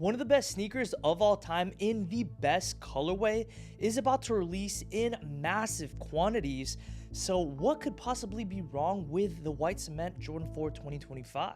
One of the best sneakers of all time in the best colorway is about to release in massive quantities. So what could possibly be wrong with the white cement Jordan 4 2025?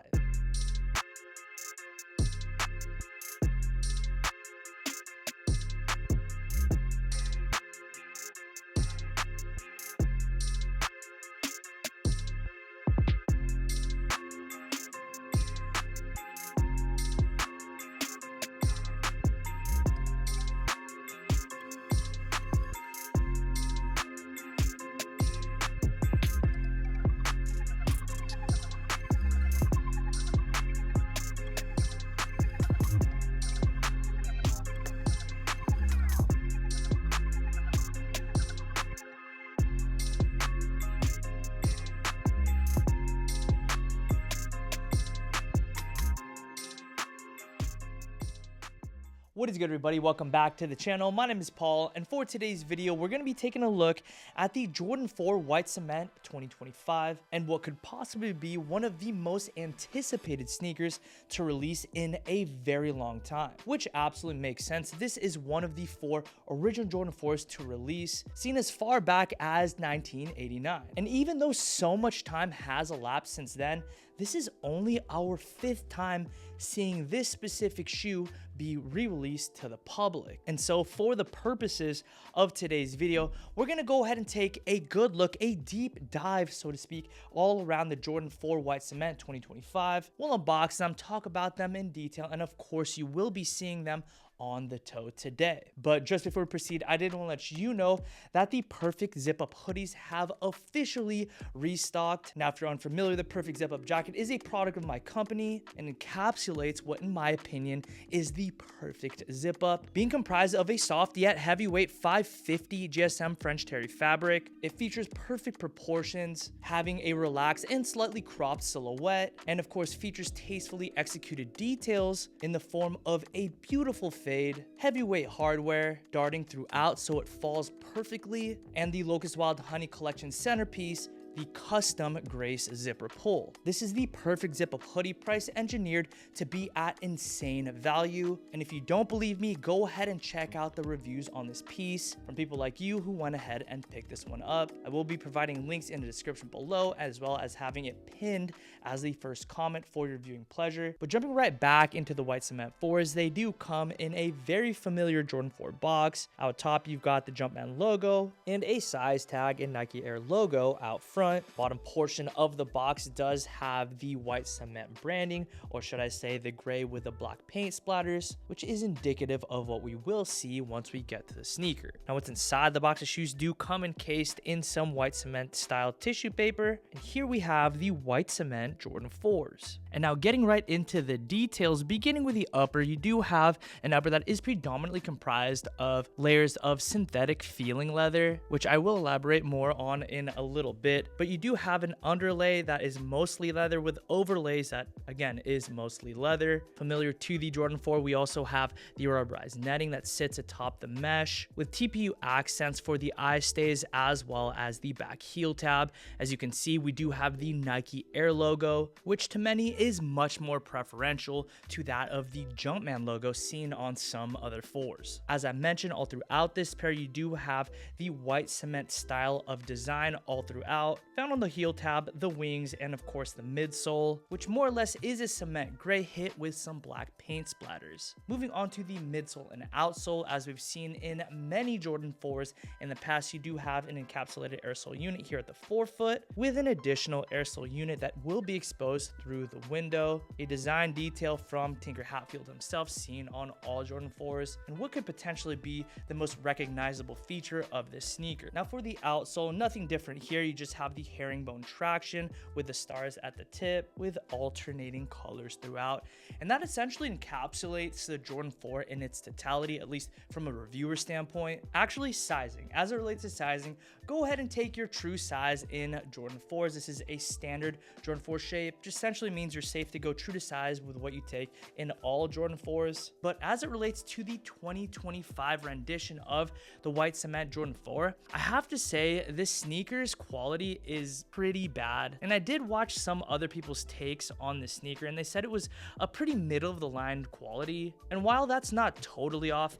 What is good, everybody? Welcome back to the channel. My name is Paul, and for today's video, we're going to be taking a look at the Jordan 4 White Cement 2025 and what could possibly be one of the most anticipated sneakers to release in a very long time, which absolutely makes sense. This is one of the 4 original Jordan 4s to release, seen as far back as 1989. And even though so much time has elapsed since then, this is only our 5th time seeing this specific shoe be re-released to the public. And so for the purposes of today's video, we're gonna go ahead and take a good look, a deep dive, so to speak, all around the Jordan 4 White Cement 2025. We'll unbox them, talk about them in detail, and of course you will be seeing them on the toe today. But just before we proceed, I did want to let you know that the Perfect Zip Up hoodies have officially restocked. Now, if you're unfamiliar, the Perfect Zip Up jacket is a product of my company and encapsulates what, in my opinion, is the perfect zip up. Being comprised of a soft yet heavyweight 550 GSM French terry fabric, it features perfect proportions, having a relaxed and slightly cropped silhouette, and of course features tastefully executed details in the form of a beautiful fade, heavyweight hardware darting throughout so it falls perfectly, and the Locust&WildHoney collection centerpiece, the custom Grace zipper pull. This is the perfect zip up hoodie, price engineered to be at insane value. And if you don't believe me, go ahead and check out the reviews on this piece from people like you who went ahead and picked this one up. I will be providing links in the description below, as well as having it pinned as the first comment for your viewing pleasure. But jumping right back into the White Cement 4s, they do come in a very familiar Jordan 4 box. Out top, you've got the Jumpman logo and a size tag and Nike Air logo out front. Bottom portion of the box does have the white cement branding, or should I say the gray with the black paint splatters, which is indicative of what we will see once we get to the sneaker. Now, what's inside the box of shoes do come encased in some white cement style tissue paper, and here we have the white cement Jordan 4s. And now getting right into the details, beginning with the upper, you do have an upper that is predominantly comprised of layers of synthetic feeling leather, which I will elaborate more on in a little bit. But you do have an underlay that is mostly leather with overlays that, again, is mostly leather. Familiar to the Jordan 4, we also have the rubberized netting that sits atop the mesh with TPU accents for the eye stays as well as the back heel tab. As you can see, we do have the Nike Air logo, which to many is much more preferential to that of the Jumpman logo seen on some other 4s. As I mentioned, all throughout this pair, you do have the white cement style of design all throughout, found on the heel tab, the wings, and of course the midsole, which more or less is a cement gray hit with some black paint splatters. Moving on to the midsole and outsole, as we've seen in many Jordan 4s in the past, you do have an encapsulated airsole unit here at the forefoot with an additional airsole unit that will be exposed through the window, a design detail from Tinker Hatfield himself seen on all Jordan 4s, and what could potentially be the most recognizable feature of this sneaker. Now for the outsole, nothing different here. You just have the herringbone traction with the stars at the tip with alternating colors throughout, and that essentially encapsulates the Jordan 4 in its totality, at least from a reviewer standpoint. Actually, sizing, as it relates to sizing, go ahead and take your true size in Jordan 4s. This is a standard Jordan 4 shape, which essentially means your safe to go true to size with what you take in all Jordan 4s. But as it relates to the 2025 rendition of the white cement Jordan 4, I have to say this sneaker's quality is pretty bad. And I did watch some other people's takes on the sneaker, and they said it was a pretty middle of the line quality. And while that's not totally off,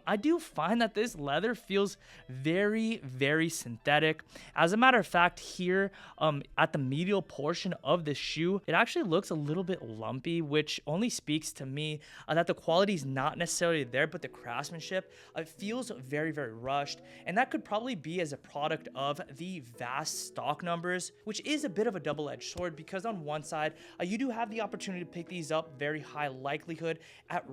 I do find that this leather feels very, very synthetic. As a matter of fact, here at the medial portion of the shoe, it actually looks a little bit lumpy, which only speaks to me that the quality is not necessarily there, but the craftsmanship feels very, very rushed. And that could probably be as a product of the vast stock numbers, which is a bit of a double-edged sword, because on one side, you do have the opportunity to pick these up, very high likelihood at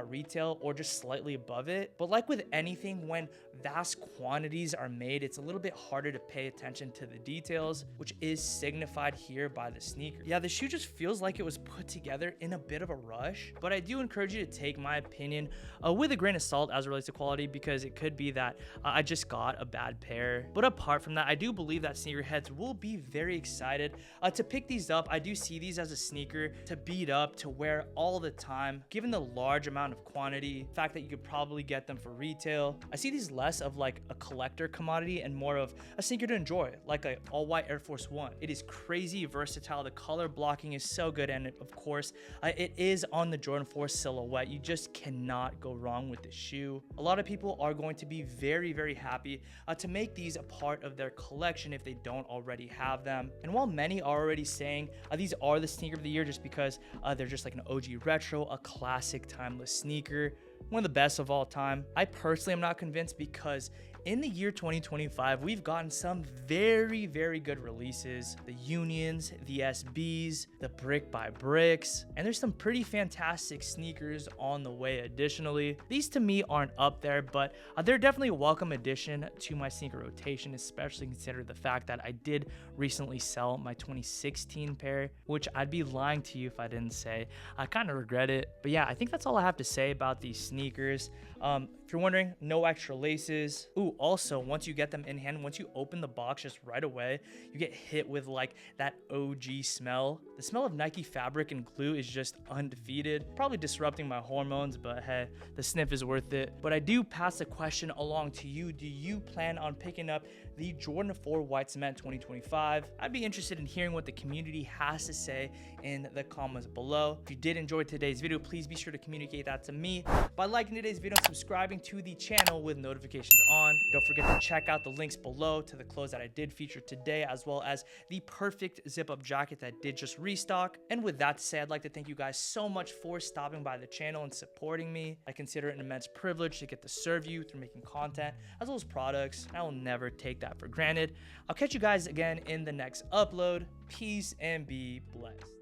retail or just slightly above it. But like with anything, when vast quantities are made, it's a little bit harder to pay attention to the details, which is signified here by the sneaker. Yeah, the shoe just feels like it was put together in a bit of a rush, but I do encourage you to take my opinion with a grain of salt as it relates to quality, because it could be that I just got a bad pair. But apart from that, I do believe that sneakerheads will be very excited to pick these up. I do see these as a sneaker to beat up, to wear all the time, given the large amount of quantity, the fact that you could probably get them for retail. I see these less of like a collector commodity and more of a sneaker to enjoy, like a all-white Air Force One. It is crazy versatile. The color blocking is so good, and of course, it is on the Jordan 4 silhouette. You just cannot go wrong with this shoe. A lot of people are going to be very, very happy to make these a part of their collection if they don't already have them. And while many are already saying these are the sneaker of the year just because they're just like an OG retro, a classic timeless sneaker, one of the best of all time, I personally am not convinced, because in the year 2025, we've gotten some very, very good releases. The Unions, the SBs, the Brick by Bricks, and there's some pretty fantastic sneakers on the way additionally. These to me aren't up there, but they're definitely a welcome addition to my sneaker rotation, especially considering the fact that I did recently sell my 2016 pair, which I'd be lying to you if I didn't say. I kind of regret it. But yeah, I think that's all I have to say about these sneakers. If you're wondering, no extra laces. Ooh, also, once you get them in hand, once you open the box just right away, you get hit with like that OG smell. The smell of Nike fabric and glue is just undefeated. Probably disrupting my hormones, but hey, the sniff is worth it. But I do pass the question along to you. Do you plan on picking up the Jordan 4 White Cement 2025? I'd be interested in hearing what the community has to say in the comments below. If you did enjoy today's video, please be sure to communicate that to me by liking today's video and subscribing to the channel with notifications on. Don't forget to check out the links below to the clothes that I did feature today, as well as the perfect zip-up jacket that did just restock. And with that said, I'd like to thank you guys so much for stopping by the channel and supporting me. I consider it an immense privilege to get to serve you through making content as well as products. I will never take that for granted. I'll catch you guys again in the next upload. Peace and be blessed.